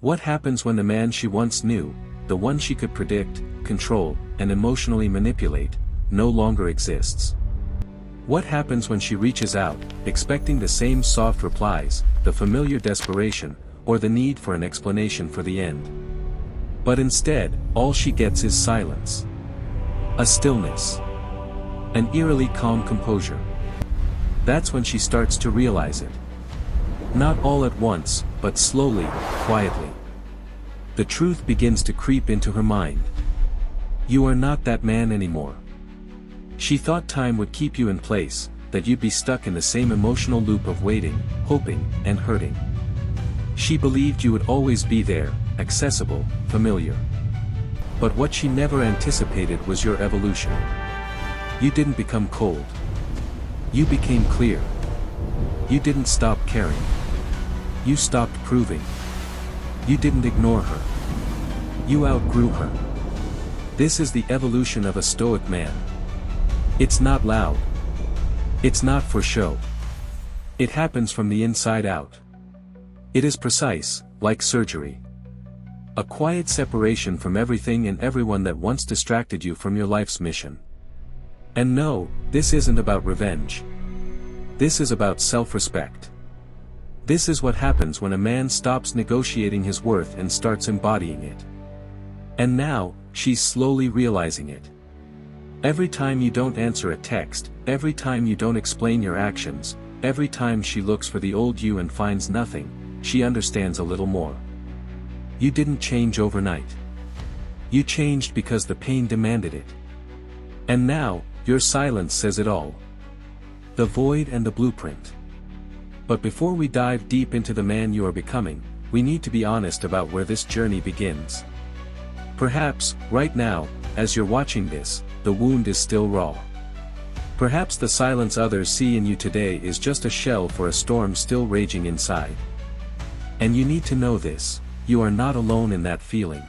What happens when the man she once knew, the one she could predict, control, and emotionally manipulate, no longer exists? What happens when she reaches out, expecting the same soft replies, the familiar desperation, or the need for an explanation for the end? But instead, all she gets is silence. A stillness. An eerily calm composure. That's when she starts to realize it. Not all at once, but slowly, quietly. The truth begins to creep into her mind. You are not that man anymore. She thought time would keep you in place, that you'd be stuck in the same emotional loop of waiting, hoping, and hurting. She believed you would always be there, accessible, familiar. But what she never anticipated was your evolution. You didn't become cold. You became clear. You didn't stop caring. You stopped proving. You didn't ignore her. You outgrew her. This is the evolution of a Stoic man. It's not loud. It's not for show. It happens from the inside out. It is precise, like surgery. A quiet separation from everything and everyone that once distracted you from your life's mission. And no, this isn't about revenge. This is about self-respect. This is what happens when a man stops negotiating his worth and starts embodying it. And now, she's slowly realizing it. Every time you don't answer a text, every time you don't explain your actions, every time she looks for the old you and finds nothing, she understands a little more. You didn't change overnight. You changed because the pain demanded it. And now, your silence says it all. The void and the blueprint. But before we dive deep into the man you are becoming, we need to be honest about where this journey begins. Perhaps, right now, as you're watching this, the wound is still raw. Perhaps the silence others see in you today is just a shell for a storm still raging inside. And you need to know this, you are not alone in that feeling.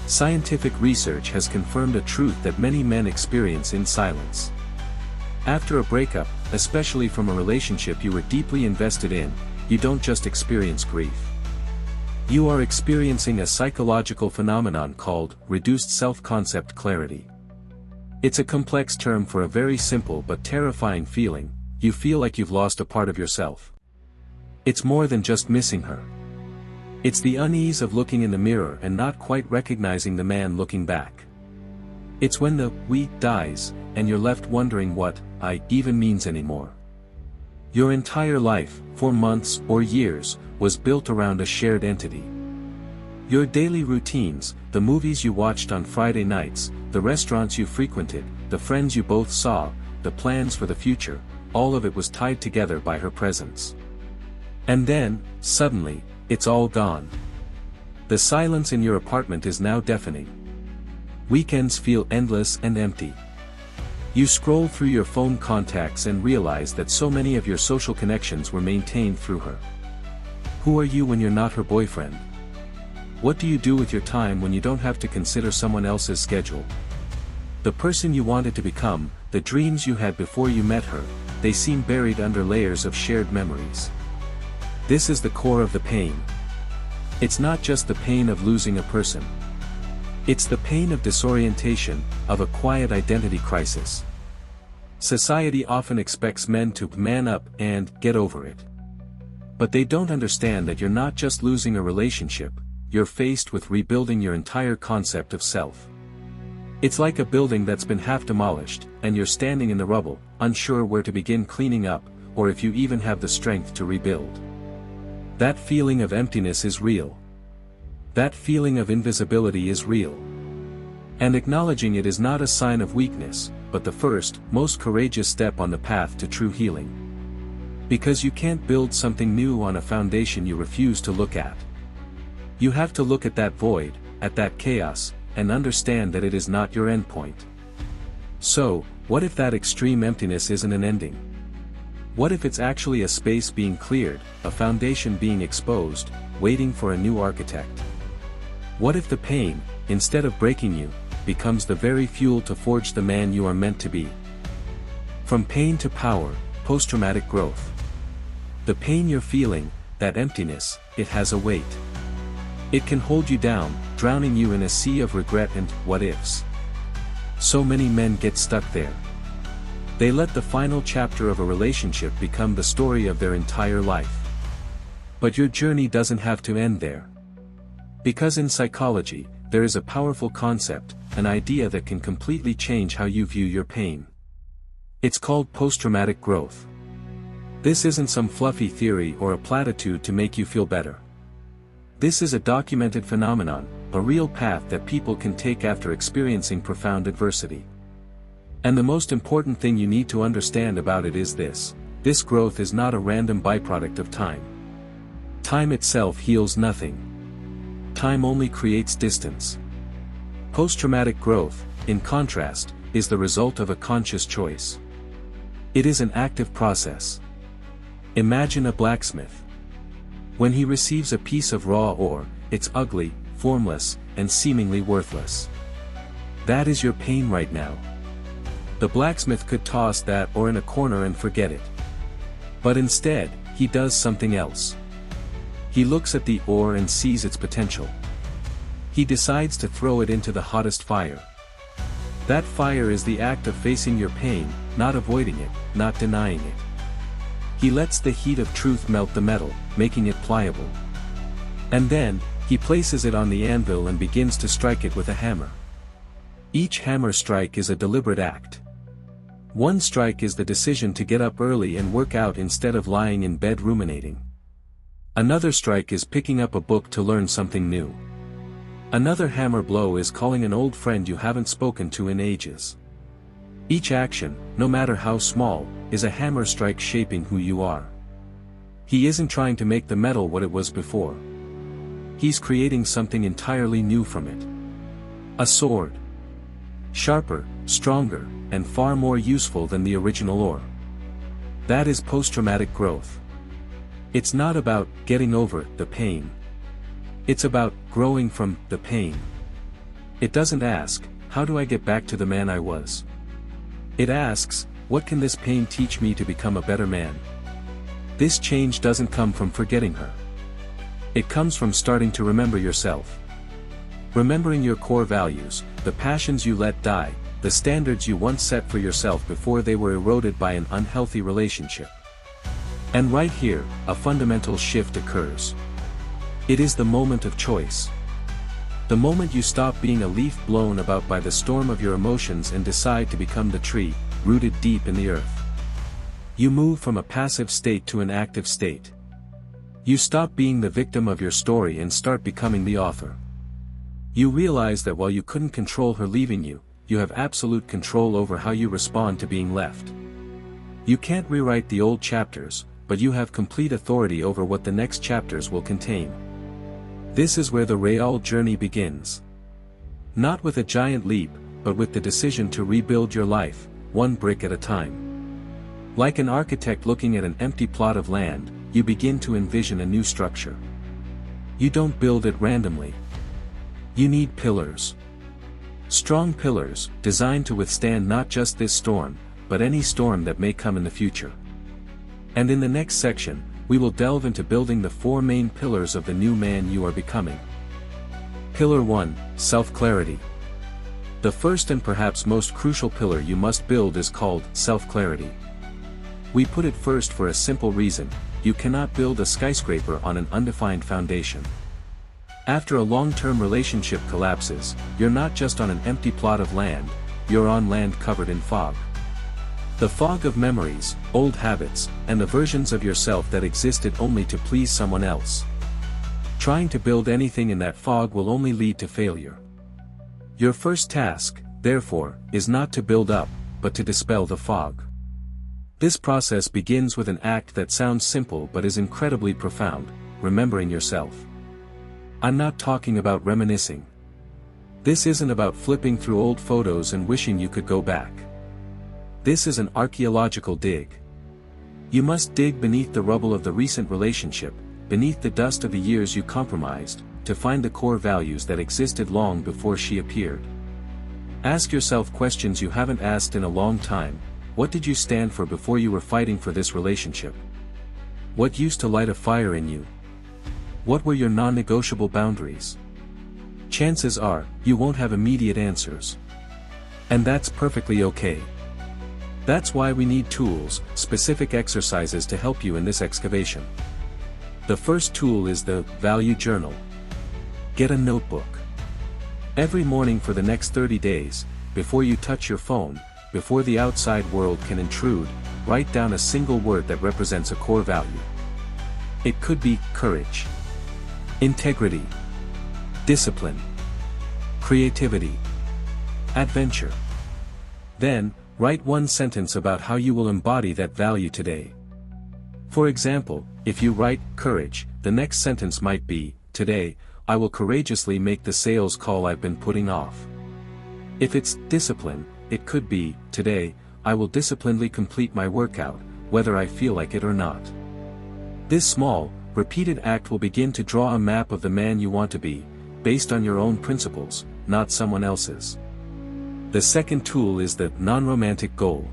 Scientific research has confirmed a truth that many men experience in silence. After a breakup, especially from a relationship you were deeply invested in, you don't just experience grief. You are experiencing a psychological phenomenon called reduced self-concept clarity. It's a complex term for a very simple but terrifying feeling. You feel like you've lost a part of yourself. It's more than just missing her. It's the unease of looking in the mirror and not quite recognizing the man looking back. It's when the we dies, and you're left wondering what I even means anymore. Your entire life, for months or years, was built around a shared entity. Your daily routines, the movies you watched on Friday nights, the restaurants you frequented, the friends you both saw, the plans for the future, all of it was tied together by her presence. And then, suddenly, it's all gone. The silence in your apartment is now deafening. Weekends feel endless and empty. You scroll through your phone contacts and realize that so many of your social connections were maintained through her. Who are you when you're not her boyfriend? What do you do with your time when you don't have to consider someone else's schedule? The person you wanted to become, the dreams you had before you met her, they seem buried under layers of shared memories. This is the core of the pain. It's not just the pain of losing a person. It's the pain of disorientation, of a quiet identity crisis. Society often expects men to man up and get over it. But they don't understand that you're not just losing a relationship, you're faced with rebuilding your entire concept of self. It's like a building that's been half demolished, and you're standing in the rubble, unsure where to begin cleaning up, or if you even have the strength to rebuild. That feeling of emptiness is real. That feeling of invisibility is real. And acknowledging it is not a sign of weakness, but the first, most courageous step on the path to true healing. Because you can't build something new on a foundation you refuse to look at. You have to look at that void, at that chaos, and understand that it is not your endpoint. So, what if that extreme emptiness isn't an ending? What if it's actually a space being cleared, a foundation being exposed, waiting for a new architect? What if the pain, instead of breaking you, becomes the very fuel to forge the man you are meant to be? From pain to power, post-traumatic growth. The pain you're feeling, that emptiness, it has a weight. It can hold you down, drowning you in a sea of regret and what-ifs. So many men get stuck there. They let the final chapter of a relationship become the story of their entire life. But your journey doesn't have to end there. Because in psychology, there is a powerful concept, an idea that can completely change how you view your pain. It's called post-traumatic growth. This isn't some fluffy theory or a platitude to make you feel better. This is a documented phenomenon, a real path that people can take after experiencing profound adversity. And the most important thing you need to understand about it is this growth is not a random byproduct of time. Time itself heals nothing. Time only creates distance. Post-traumatic growth, in contrast, is the result of a conscious choice. It is an active process. Imagine a blacksmith. When he receives a piece of raw ore, it's ugly, formless, and seemingly worthless. That is your pain right now. The blacksmith could toss that ore in a corner and forget it. But instead, he does something else. He looks at the ore and sees its potential. He decides to throw it into the hottest fire. That fire is the act of facing your pain, not avoiding it, not denying it. He lets the heat of truth melt the metal, making it pliable. And then, he places it on the anvil and begins to strike it with a hammer. Each hammer strike is a deliberate act. One strike is the decision to get up early and work out instead of lying in bed ruminating. Another strike is picking up a book to learn something new. Another hammer blow is calling an old friend you haven't spoken to in ages. Each action, no matter how small, is a hammer strike shaping who you are. He isn't trying to make the metal what it was before. He's creating something entirely new from it. A sword. Sharper, stronger, and far more useful than the original ore. That is post-traumatic growth. It's not about getting over the pain. It's about growing from the pain. It doesn't ask, how do I get back to the man I was? It asks, what can this pain teach me to become a better man? This change doesn't come from forgetting her. It comes from starting to remember yourself. Remembering your core values, the passions you let die, the standards you once set for yourself before they were eroded by an unhealthy relationship. And right here, a fundamental shift occurs. It is the moment of choice. The moment you stop being a leaf blown about by the storm of your emotions and decide to become the tree, rooted deep in the earth. You move from a passive state to an active state. You stop being the victim of your story and start becoming the author. You realize that while you couldn't control her leaving you, you have absolute control over how you respond to being left. You can't rewrite the old chapters, but you have complete authority over what the next chapters will contain. This is where the real journey begins. Not with a giant leap, but with the decision to rebuild your life, one brick at a time. Like an architect looking at an empty plot of land, you begin to envision a new structure. You don't build it randomly. You need pillars. Strong pillars, designed to withstand not just this storm, but any storm that may come in the future. And in the next section, we will delve into building the 4 main pillars of the new man you are becoming. Pillar 1, Self-Clarity. The first and perhaps most crucial pillar you must build is called self-clarity. We put it first for a simple reason: you cannot build a skyscraper on an undefined foundation. After a long-term relationship collapses, you're not just on an empty plot of land, you're on land covered in fog. The fog of memories, old habits, and the versions of yourself that existed only to please someone else. Trying to build anything in that fog will only lead to failure. Your first task, therefore, is not to build up, but to dispel the fog. This process begins with an act that sounds simple but is incredibly profound: remembering yourself. I'm not talking about reminiscing. This isn't about flipping through old photos and wishing you could go back. This is an archaeological dig. You must dig beneath the rubble of the recent relationship, beneath the dust of the years you compromised, to find the core values that existed long before she appeared. Ask yourself questions you haven't asked in a long time. What did you stand for before you were fighting for this relationship? What used to light a fire in you? What were your non-negotiable boundaries? Chances are, you won't have immediate answers. And that's perfectly okay. That's why we need tools, specific exercises to help you in this excavation. The first tool is the value journal. Get a notebook. Every morning for the next 30 days, before you touch your phone, before the outside world can intrude, write down a single word that represents a core value. It could be courage, integrity, discipline, creativity, adventure. Then, write one sentence about how you will embody that value today. For example, if you write courage, the next sentence might be, today, I will courageously make the sales call I've been putting off. If it's discipline, it could be, today, I will disciplinedly complete my workout, whether I feel like it or not. This small, repeated act will begin to draw a map of the man you want to be, based on your own principles, not someone else's. The second tool is the non-romantic goal.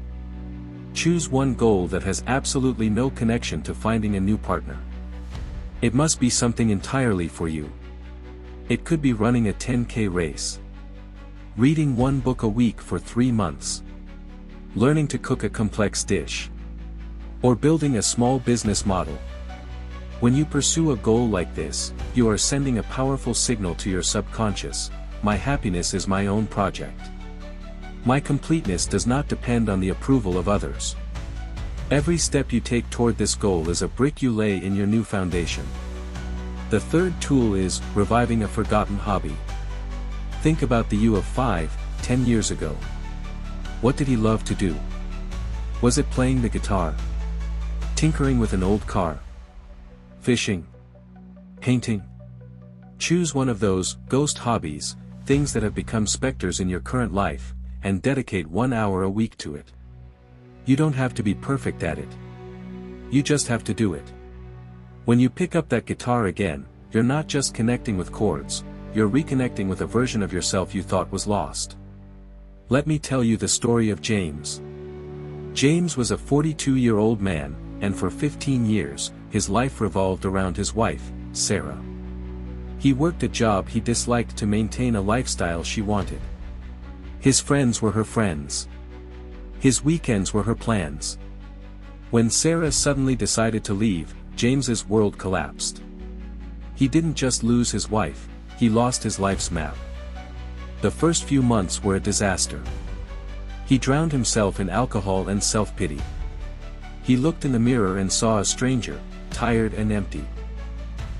Choose one goal that has absolutely no connection to finding a new partner. It must be something entirely for you. It could be running a 10K race, reading one book a week for 3 months, learning to cook a complex dish, or building a small business model. When you pursue a goal like this, you are sending a powerful signal to your subconscious: my happiness is my own project. My completeness does not depend on the approval of others. Every step you take toward this goal is a brick you lay in your new foundation. The third tool is reviving a forgotten hobby. Think about the you of 5-10 years ago. What did he love to do? Was it playing the guitar? Tinkering with an old car? Fishing? Painting? Choose one of those ghost hobbies, things that have become specters in your current life, and dedicate 1 hour a week to it. You don't have to be perfect at it. You just have to do it. When you pick up that guitar again, you're not just connecting with chords, you're reconnecting with a version of yourself you thought was lost. Let me tell you the story of James. James was a 42-year-old man, and for 15 years, his life revolved around his wife, Sarah. He worked a job he disliked to maintain a lifestyle she wanted. His friends were her friends. His weekends were her plans. When Sarah suddenly decided to leave, James's world collapsed. He didn't just lose his wife, he lost his life's map. The first few months were a disaster. He drowned himself in alcohol and self-pity. He looked in the mirror and saw a stranger, tired and empty.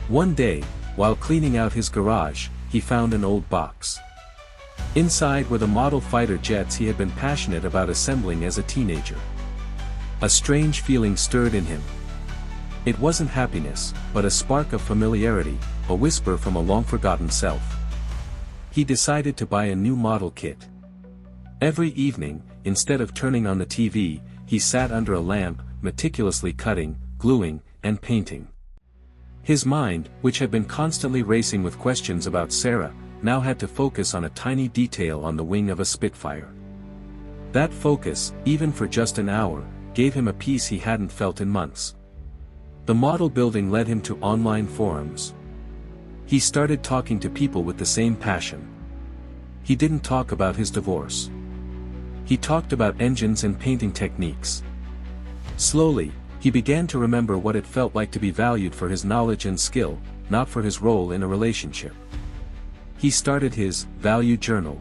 One day, while cleaning out his garage, he found an old box. Inside were the model fighter jets he had been passionate about assembling as a teenager. A strange feeling stirred in him. It wasn't happiness, but a spark of familiarity, a whisper from a long-forgotten self. He decided to buy a new model kit. Every evening, instead of turning on the TV, he sat under a lamp, meticulously cutting, gluing, and painting. His mind, which had been constantly racing with questions about Sarah, now had to focus on a tiny detail on the wing of a Spitfire. That focus, even for just an hour, gave him a peace he hadn't felt in months. The model building led him to online forums. He started talking to people with the same passion. He didn't talk about his divorce. He talked about engines and painting techniques. Slowly, he began to remember what it felt like to be valued for his knowledge and skill, not for his role in a relationship. He started his value journal.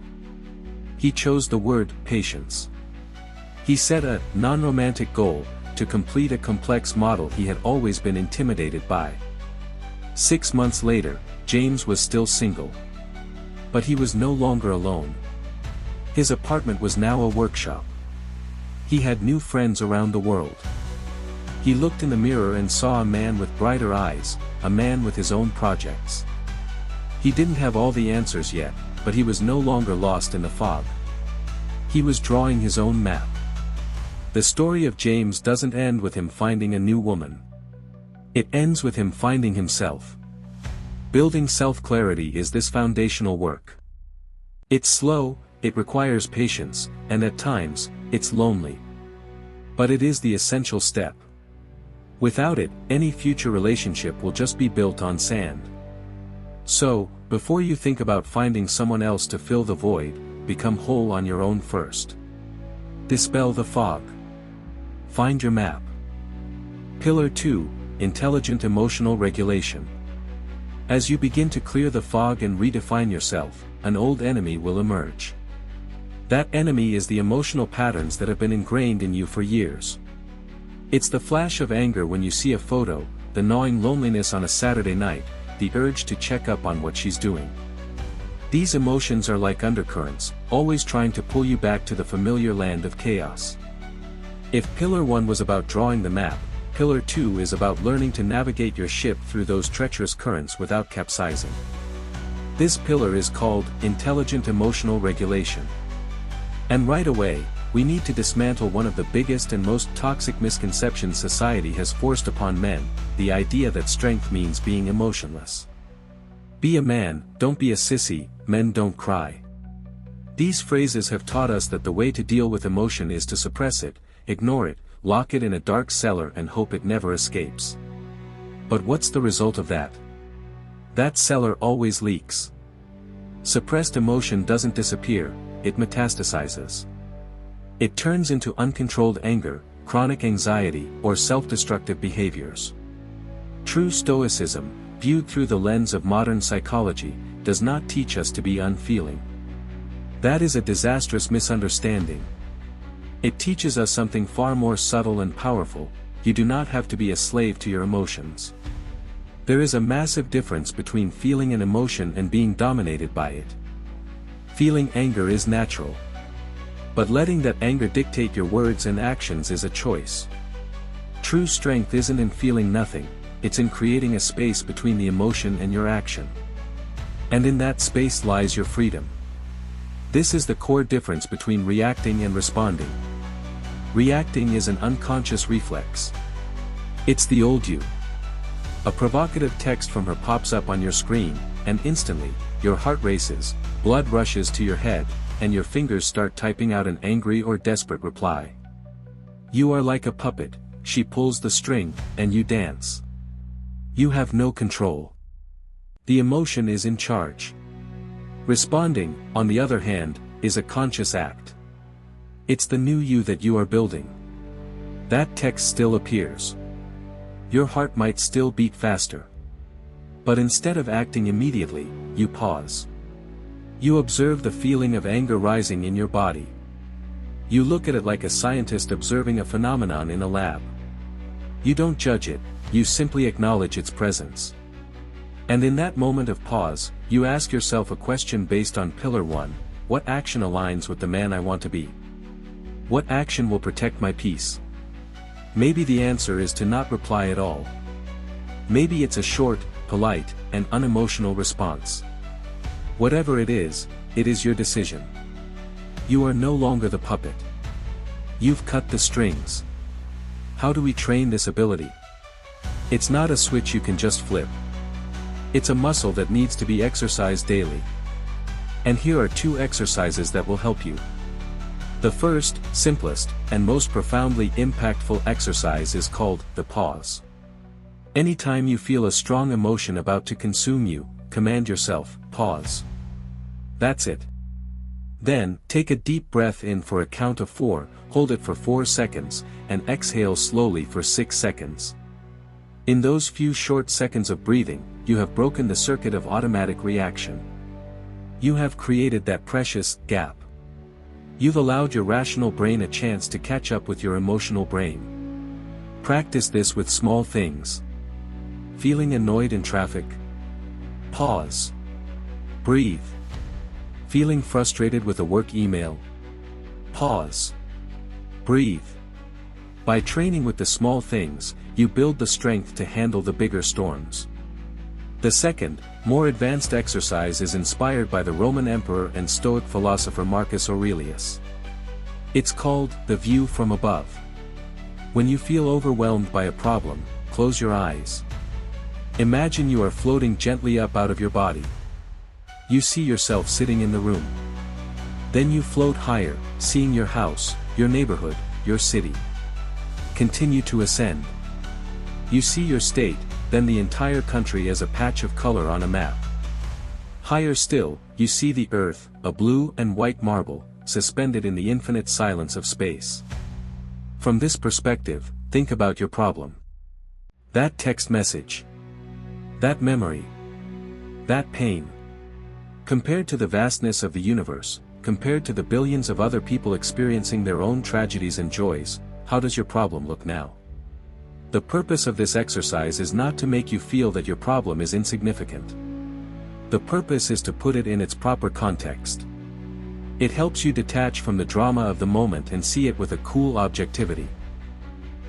He chose the word patience. He set a non-romantic goal to complete a complex model he had always been intimidated by. 6 months later, James was still single. But he was no longer alone. His apartment was now a workshop. He had new friends around the world. He looked in the mirror and saw a man with brighter eyes, a man with his own projects. He didn't have all the answers yet, but he was no longer lost in the fog. He was drawing his own map. The story of James doesn't end with him finding a new woman. It ends with him finding himself. Building self-clarity is this foundational work. It's slow, it requires patience, and at times, it's lonely. But it is the essential step. Without it, any future relationship will just be built on sand. So, before you think about finding someone else to fill the void, become whole on your own first. Dispel the fog. Find your map. Pillar 2, Intelligent Emotional Regulation. As you begin to clear the fog and redefine yourself, an old enemy will emerge. That enemy is the emotional patterns that have been ingrained in you for years. It's the flash of anger when you see a photo, the gnawing loneliness on a Saturday night, the urge to check up on what she's doing. These emotions are like undercurrents, always trying to pull you back to the familiar land of chaos. If Pillar 1 was about drawing the map, Pillar 2 is about learning to navigate your ship through those treacherous currents without capsizing. This pillar is called Intelligent Emotional Regulation. And right away, we need to dismantle one of the biggest and most toxic misconceptions society has forced upon men, the idea that strength means being emotionless. Be a man, don't be a sissy, men don't cry. These phrases have taught us that the way to deal with emotion is to suppress it, ignore it, lock it in a dark cellar and hope it never escapes. But what's the result of that? That cellar always leaks. Suppressed emotion doesn't disappear, it metastasizes. It turns into uncontrolled anger, chronic anxiety, or self-destructive behaviors. True Stoicism, viewed through the lens of modern psychology, does not teach us to be unfeeling. That is a disastrous misunderstanding. It teaches us something far more subtle and powerful: you do not have to be a slave to your emotions. There is a massive difference between feeling an emotion and being dominated by it. Feeling anger is natural. But letting that anger dictate your words and actions is a choice. True strength isn't in feeling nothing, it's in creating a space between the emotion and your action. And in that space lies your freedom. This is the core difference between reacting and responding. Reacting is an unconscious reflex. It's the old you. A provocative text from her pops up on your screen, and instantly, your heart races, blood rushes to your head, and your fingers start typing out an angry or desperate reply. You are like a puppet, she pulls the string, and you dance. You have no control. The emotion is in charge. Responding, on the other hand, is a conscious act. It's the new you that you are building. That text still appears. Your heart might still beat faster. But instead of acting immediately, you pause. You observe the feeling of anger rising in your body. You look at it like a scientist observing a phenomenon in a lab. You don't judge it, you simply acknowledge its presence. And in that moment of pause, you ask yourself a question based on Pillar 1, what action aligns with the man I want to be? What action will protect my peace? Maybe the answer is to not reply at all. Maybe it's a short, polite, and unemotional response. Whatever it is your decision. You are no longer the puppet. You've cut the strings. How do we train this ability? It's not a switch you can just flip. It's a muscle that needs to be exercised daily. And here are 2 exercises that will help you. The first, simplest, and most profoundly impactful exercise is called the pause. Anytime you feel a strong emotion about to consume you, command yourself, pause. That's it. Then, take a deep breath in for a count of 4, hold it for 4 seconds, and exhale slowly for 6 seconds. In those few short seconds of breathing, you have broken the circuit of automatic reaction. You have created that precious gap. You've allowed your rational brain a chance to catch up with your emotional brain. Practice this with small things. Feeling annoyed in traffic? Pause. Breathe. Feeling frustrated with a work email? Pause. Breathe. By training with the small things, you build the strength to handle the bigger storms. The second, more advanced exercise is inspired by the Roman emperor and Stoic philosopher Marcus Aurelius. It's called the view from above. When you feel overwhelmed by a problem, close your eyes. Imagine you are floating gently up out of your body. You see yourself sitting in the room. Then you float higher, seeing your house, your neighborhood, your city. Continue to ascend. You see your state, then the entire country as a patch of color on a map. Higher still, you see the earth, a blue and white marble, suspended in the infinite silence of space. From this perspective, think about your problem. That text message. That memory. That pain. Compared to the vastness of the universe, compared to the billions of other people experiencing their own tragedies and joys, how does your problem look now? The purpose of this exercise is not to make you feel that your problem is insignificant. The purpose is to put it in its proper context. It helps you detach from the drama of the moment and see it with a cool objectivity.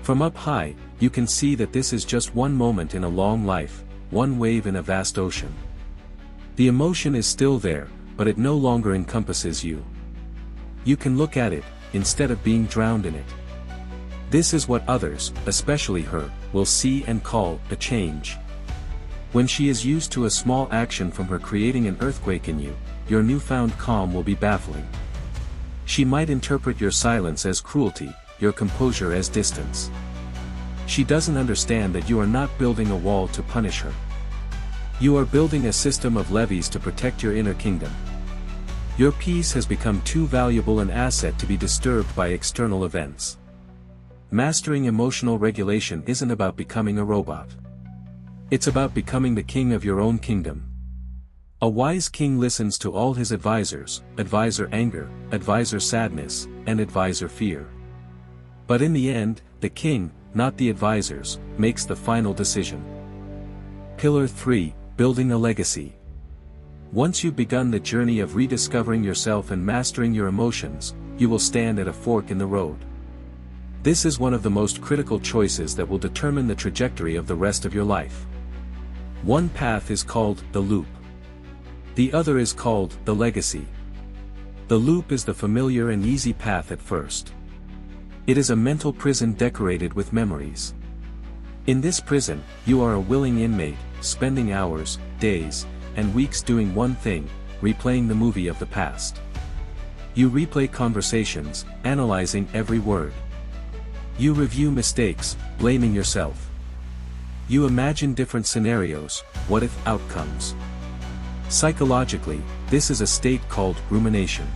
From up high, you can see that this is just one moment in a long life, one wave in a vast ocean. The emotion is still there, but it no longer encompasses you. You can look at it, instead of being drowned in it. This is what others, especially her, will see and call a change. When she is used to a small action from her creating an earthquake in you, your newfound calm will be baffling. She might interpret your silence as cruelty, your composure as distance. She doesn't understand that you are not building a wall to punish her. You are building a system of levees to protect your inner kingdom. Your peace has become too valuable an asset to be disturbed by external events. Mastering emotional regulation isn't about becoming a robot. It's about becoming the king of your own kingdom. A wise king listens to all his advisors, advisor anger, advisor sadness, and advisor fear. But in the end, the king, not the advisors, makes the final decision. Pillar 3, Building a Legacy. Once you've begun the journey of rediscovering yourself and mastering your emotions, you will stand at a fork in the road. This is one of the most critical choices that will determine the trajectory of the rest of your life. One path is called the loop. The other is called the legacy. The loop is the familiar and easy path at first. It is a mental prison decorated with memories. In this prison, you are a willing inmate, spending hours, days, and weeks doing one thing, replaying the movie of the past. You replay conversations, analyzing every word. You review mistakes, blaming yourself. You imagine different scenarios, what-if outcomes. Psychologically, this is a state called rumination.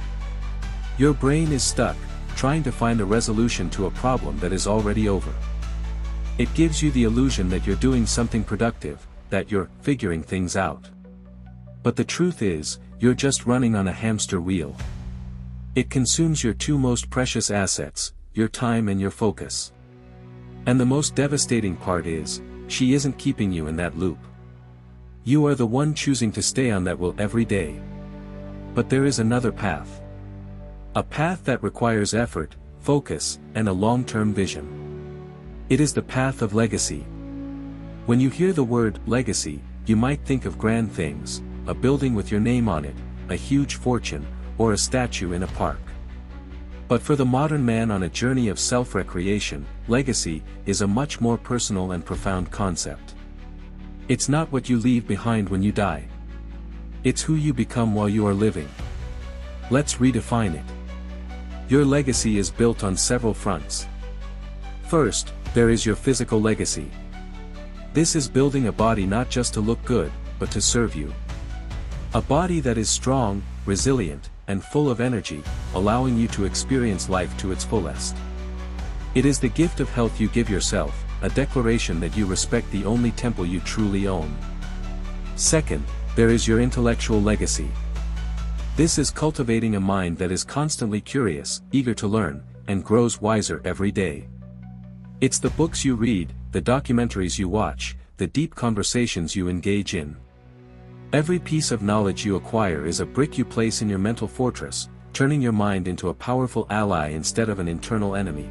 Your brain is stuck, trying to find a resolution to a problem that is already over. It gives you the illusion that you're doing something productive, that you're figuring things out. But the truth is, you're just running on a hamster wheel. It consumes your two most precious assets, your time and your focus. And the most devastating part is, she isn't keeping you in that loop. You are the one choosing to stay on that wheel every day. But there is another path. A path that requires effort, focus, and a long-term vision. It is the path of legacy. When you hear the word legacy, you might think of grand things, a building with your name on it, a huge fortune, or a statue in a park. But for the modern man on a journey of self-recreation, legacy is a much more personal and profound concept. It's not what you leave behind when you die. It's who you become while you are living. Let's redefine it. Your legacy is built on several fronts. First, there is your physical legacy. This is building a body not just to look good, but to serve you. A body that is strong, resilient, and full of energy, allowing you to experience life to its fullest. It is the gift of health you give yourself, a declaration that you respect the only temple you truly own. Second, there is your intellectual legacy. This is cultivating a mind that is constantly curious, eager to learn, and grows wiser every day. It's the books you read, the documentaries you watch, the deep conversations you engage in. Every piece of knowledge you acquire is a brick you place in your mental fortress, turning your mind into a powerful ally instead of an internal enemy.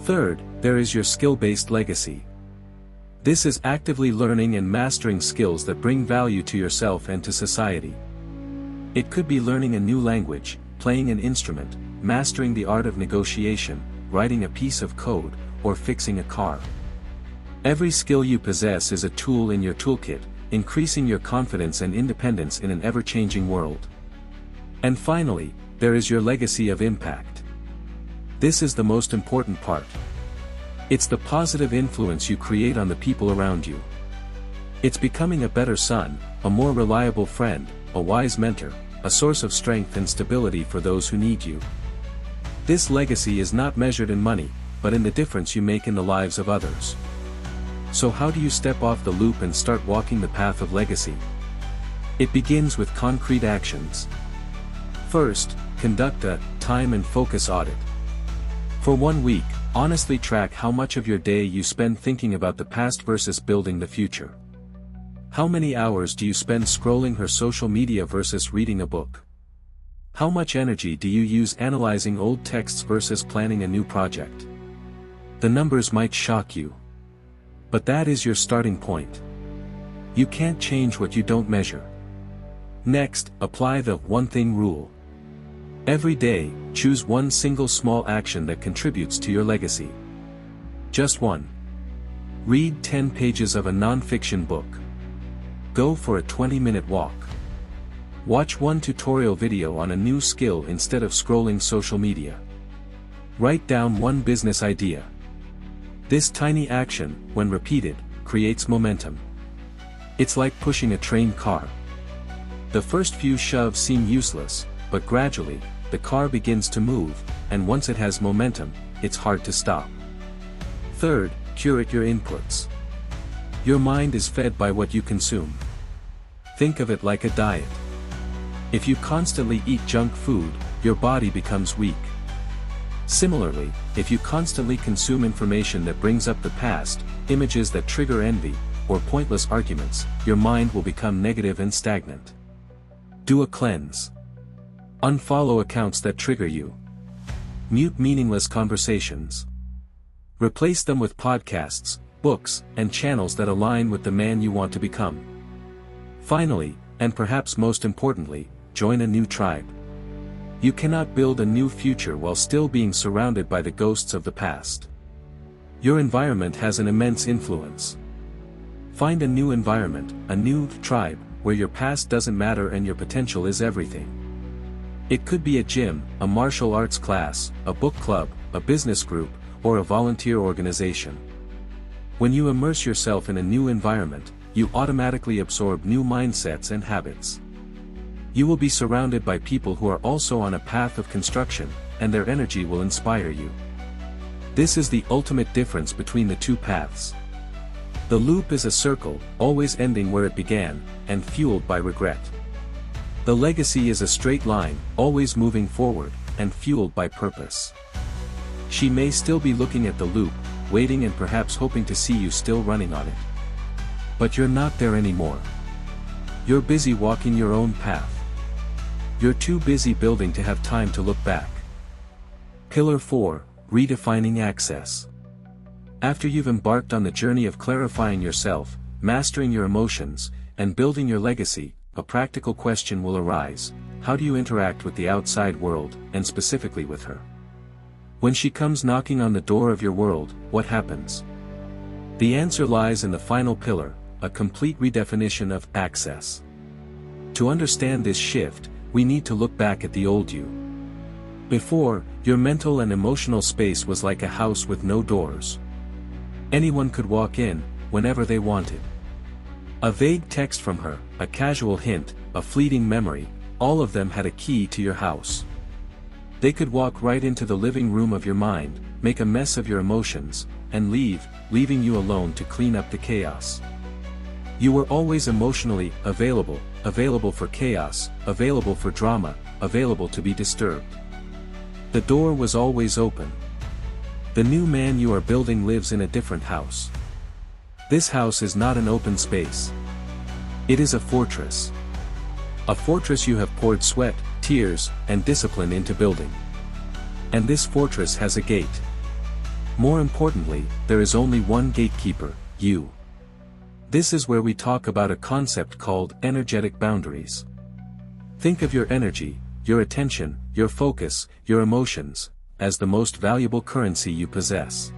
Third, there is your skill-based legacy. This is actively learning and mastering skills that bring value to yourself and to society. It could be learning a new language, playing an instrument, mastering the art of negotiation, writing a piece of code, or fixing a car. Every skill you possess is a tool in your toolkit, increasing your confidence and independence in an ever-changing world. And finally, there is your legacy of impact. This is the most important part. It's the positive influence you create on the people around you. It's becoming a better son, a more reliable friend, a wise mentor, a source of strength and stability for those who need you. This legacy is not measured in money, but in the difference you make in the lives of others. So how do you step off the loop and start walking the path of legacy? It begins with concrete actions. First, conduct a time and focus audit. For 1 week, honestly track how much of your day you spend thinking about the past versus building the future. How many hours do you spend scrolling her social media versus reading a book? How much energy do you use analyzing old texts versus planning a new project? The numbers might shock you. But that is your starting point. You can't change what you don't measure. Next, apply the one thing rule. Every day, choose one single small action that contributes to your legacy. Just one. Read 10 pages of a non-fiction book. Go for a 20-minute walk. Watch one tutorial video on a new skill instead of scrolling social media. Write down one business idea. This tiny action, when repeated, creates momentum. It's like pushing a trained car. The first few shoves seem useless, but gradually, the car begins to move, and once it has momentum, it's hard to stop. Third, curate your inputs. Your mind is fed by what you consume. Think of it like a diet. If you constantly eat junk food, your body becomes weak. Similarly, if you constantly consume information that brings up the past, images that trigger envy, or pointless arguments, your mind will become negative and stagnant. Do a cleanse. Unfollow accounts that trigger you. Mute meaningless conversations. Replace them with podcasts, books, and channels that align with the man you want to become. Finally, and perhaps most importantly, join a new tribe. You cannot build a new future while still being surrounded by the ghosts of the past. Your environment has an immense influence. Find a new environment, a new tribe, where your past doesn't matter and your potential is everything. It could be a gym, a martial arts class, a book club, a business group, or a volunteer organization. When you immerse yourself in a new environment, you automatically absorb new mindsets and habits. You will be surrounded by people who are also on a path of construction, and their energy will inspire you. This is the ultimate difference between the two paths. The loop is a circle, always ending where it began, and fueled by regret. The legacy is a straight line, always moving forward, and fueled by purpose. She may still be looking at the loop, waiting and perhaps hoping to see you still running on it. But you're not there anymore. You're busy walking your own path. You're too busy building to have time to look back. Pillar 4, Redefining Access. After you've embarked on the journey of clarifying yourself, mastering your emotions, and building your legacy, a practical question will arise: how do you interact with the outside world, and specifically with her? When she comes knocking on the door of your world, what happens? The answer lies in the final pillar, a complete redefinition of access. To understand this shift, we need to look back at the old you. Before, your mental and emotional space was like a house with no doors. Anyone could walk in, whenever they wanted. A vague text from her, a casual hint, a fleeting memory, all of them had a key to your house. They could walk right into the living room of your mind, make a mess of your emotions, and leave, leaving you alone to clean up the chaos. You were always emotionally available, available for chaos, available for drama, available to be disturbed. The door was always open. The new man you are building lives in a different house. This house is not an open space. It is a fortress. A fortress you have poured sweat, tears, and discipline into building. And this fortress has a gate. More importantly, there is only one gatekeeper, you. This is where we talk about a concept called energetic boundaries. Think of your energy, your attention, your focus, your emotions, as the most valuable currency you possess.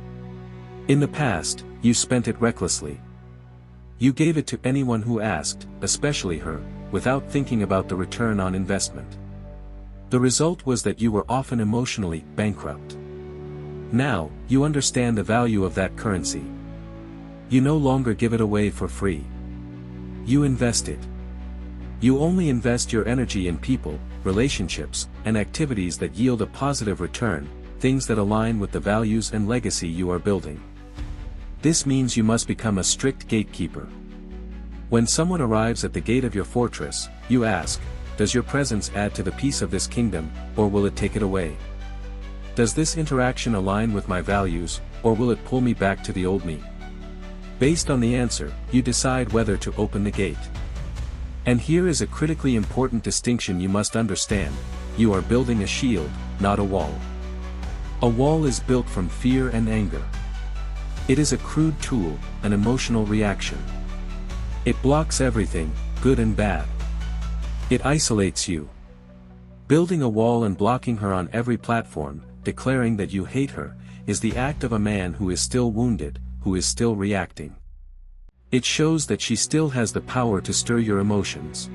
In the past, you spent it recklessly. You gave it to anyone who asked, especially her, without thinking about the return on investment. The result was that you were often emotionally bankrupt. Now, you understand the value of that currency. You no longer give it away for free. You invest it. You only invest your energy in people, relationships, and activities that yield a positive return, things that align with the values and legacy you are building. This means you must become a strict gatekeeper. When someone arrives at the gate of your fortress, you ask, does your presence add to the peace of this kingdom, or will it take it away? Does this interaction align with my values, or will it pull me back to the old me? Based on the answer, you decide whether to open the gate. And here is a critically important distinction you must understand: you are building a shield, not a wall. A wall is built from fear and anger. It is a crude tool, an emotional reaction. It blocks everything, good and bad. It isolates you. Building a wall and blocking her on every platform, declaring that you hate her, is the act of a man who is still wounded, who is still reacting. It shows that she still has the power to stir your emotions.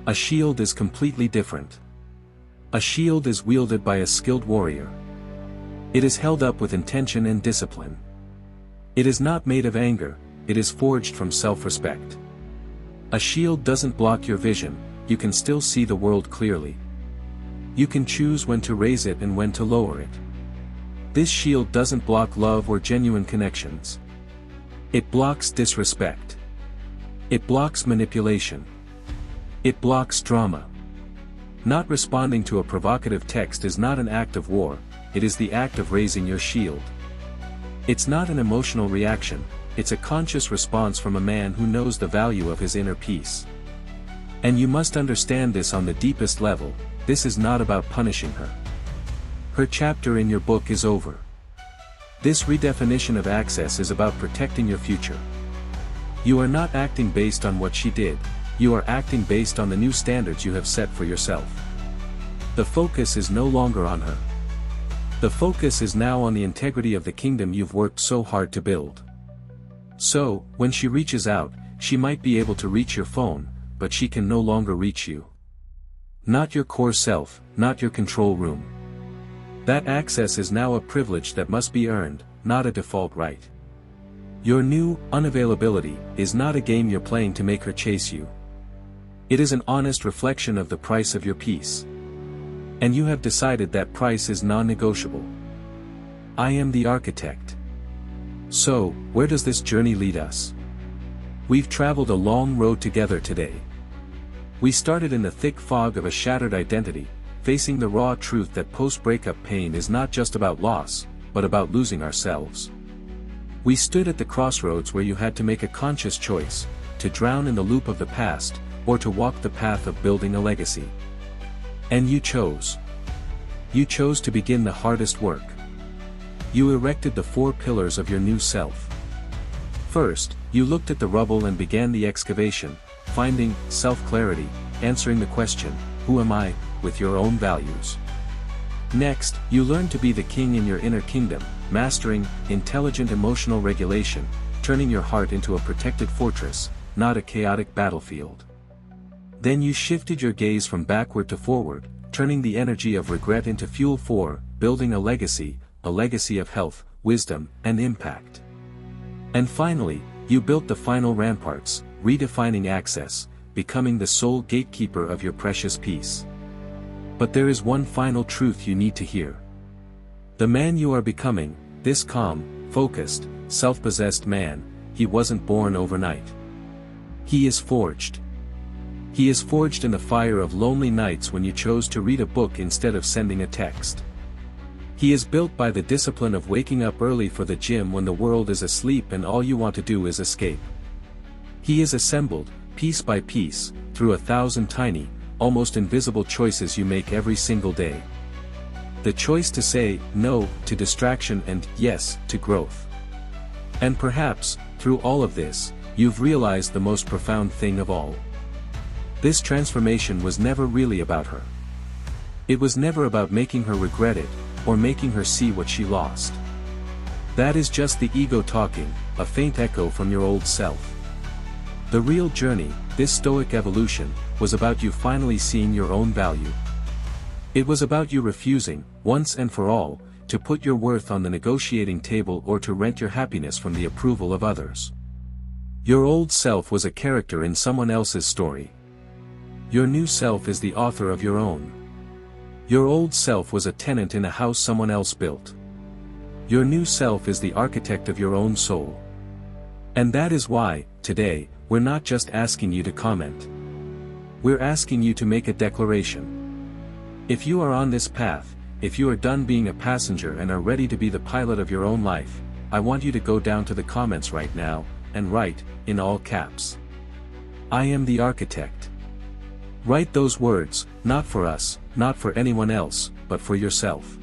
A shield is completely different. A shield is wielded by a skilled warrior. It is held up with intention and discipline. It is not made of anger, it is forged from self-respect. A shield doesn't block your vision, you can still see the world clearly. You can choose when to raise it and when to lower it. This shield doesn't block love or genuine connections. It blocks disrespect. It blocks manipulation. It blocks drama. Not responding to a provocative text is not an act of war, it is the act of raising your shield. It's not an emotional reaction, it's a conscious response from a man who knows the value of his inner peace. And you must understand this on the deepest level: this is not about punishing her. Her chapter in your book is over. This redefinition of access is about protecting your future. You are not acting based on what she did, you are acting based on the new standards you have set for yourself. The focus is no longer on her. The focus is now on the integrity of the kingdom you've worked so hard to build. So, when she reaches out, she might be able to reach your phone, but she can no longer reach you. Not your core self, not your control room. That access is now a privilege that must be earned, not a default right. Your new unavailability is not a game you're playing to make her chase you. It is an honest reflection of the price of your peace. And you have decided that price is non-negotiable. I am the architect. So, where does this journey lead us? We've traveled a long road together today. We started in the thick fog of a shattered identity, facing the raw truth that post-breakup pain is not just about loss, but about losing ourselves. We stood at the crossroads where you had to make a conscious choice, to drown in the loop of the past, or to walk the path of building a legacy. And you chose. You chose to begin the hardest work. You erected the 4 pillars of your new self. First, you looked at the rubble and began the excavation, finding self-clarity, answering the question, who am I, with your own values. Next, you learned to be the king in your inner kingdom, mastering intelligent emotional regulation, turning your heart into a protected fortress, not a chaotic battlefield. Then you shifted your gaze from backward to forward, turning the energy of regret into fuel for building a legacy of health, wisdom, and impact. And finally, you built the final ramparts, redefining access, becoming the sole gatekeeper of your precious peace. But there is one final truth you need to hear. The man you are becoming, this calm, focused, self-possessed man, he wasn't born overnight. He is forged. He is forged in the fire of lonely nights when you chose to read a book instead of sending a text. He is built by the discipline of waking up early for the gym when the world is asleep and all you want to do is escape. He is assembled, piece by piece, through 1,000 tiny, almost invisible choices you make every single day. The choice to say no to distraction and yes to growth. And perhaps, through all of this, you've realized the most profound thing of all. This transformation was never really about her. It was never about making her regret it, or making her see what she lost. That is just the ego talking, a faint echo from your old self. The real journey, this Stoic evolution, was about you finally seeing your own value. It was about you refusing, once and for all, to put your worth on the negotiating table, or to rent your happiness from the approval of others. Your old self was a character in someone else's story. Your new self is the author of your own. Your old self was a tenant in a house someone else built. Your new self is the architect of your own soul. And that is why, today, we're not just asking you to comment. We're asking you to make a declaration. If you are on this path, if you are done being a passenger and are ready to be the pilot of your own life, I want you to go down to the comments right now, and write, in all caps, "I am the architect." Write those words, not for us, not for anyone else, but for yourself.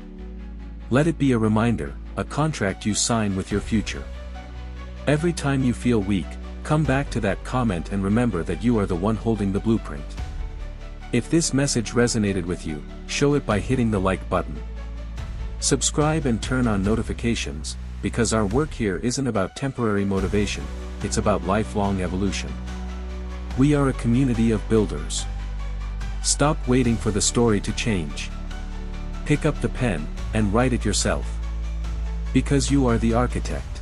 Let it be a reminder, a contract you sign with your future. Every time you feel weak, come back to that comment and remember that you are the one holding the blueprint. If this message resonated with you, show it by hitting the like button. Subscribe and turn on notifications, because our work here isn't about temporary motivation, it's about lifelong evolution. We are a community of builders. Stop waiting for the story to change. Pick up the pen, and write it yourself. Because you are the architect.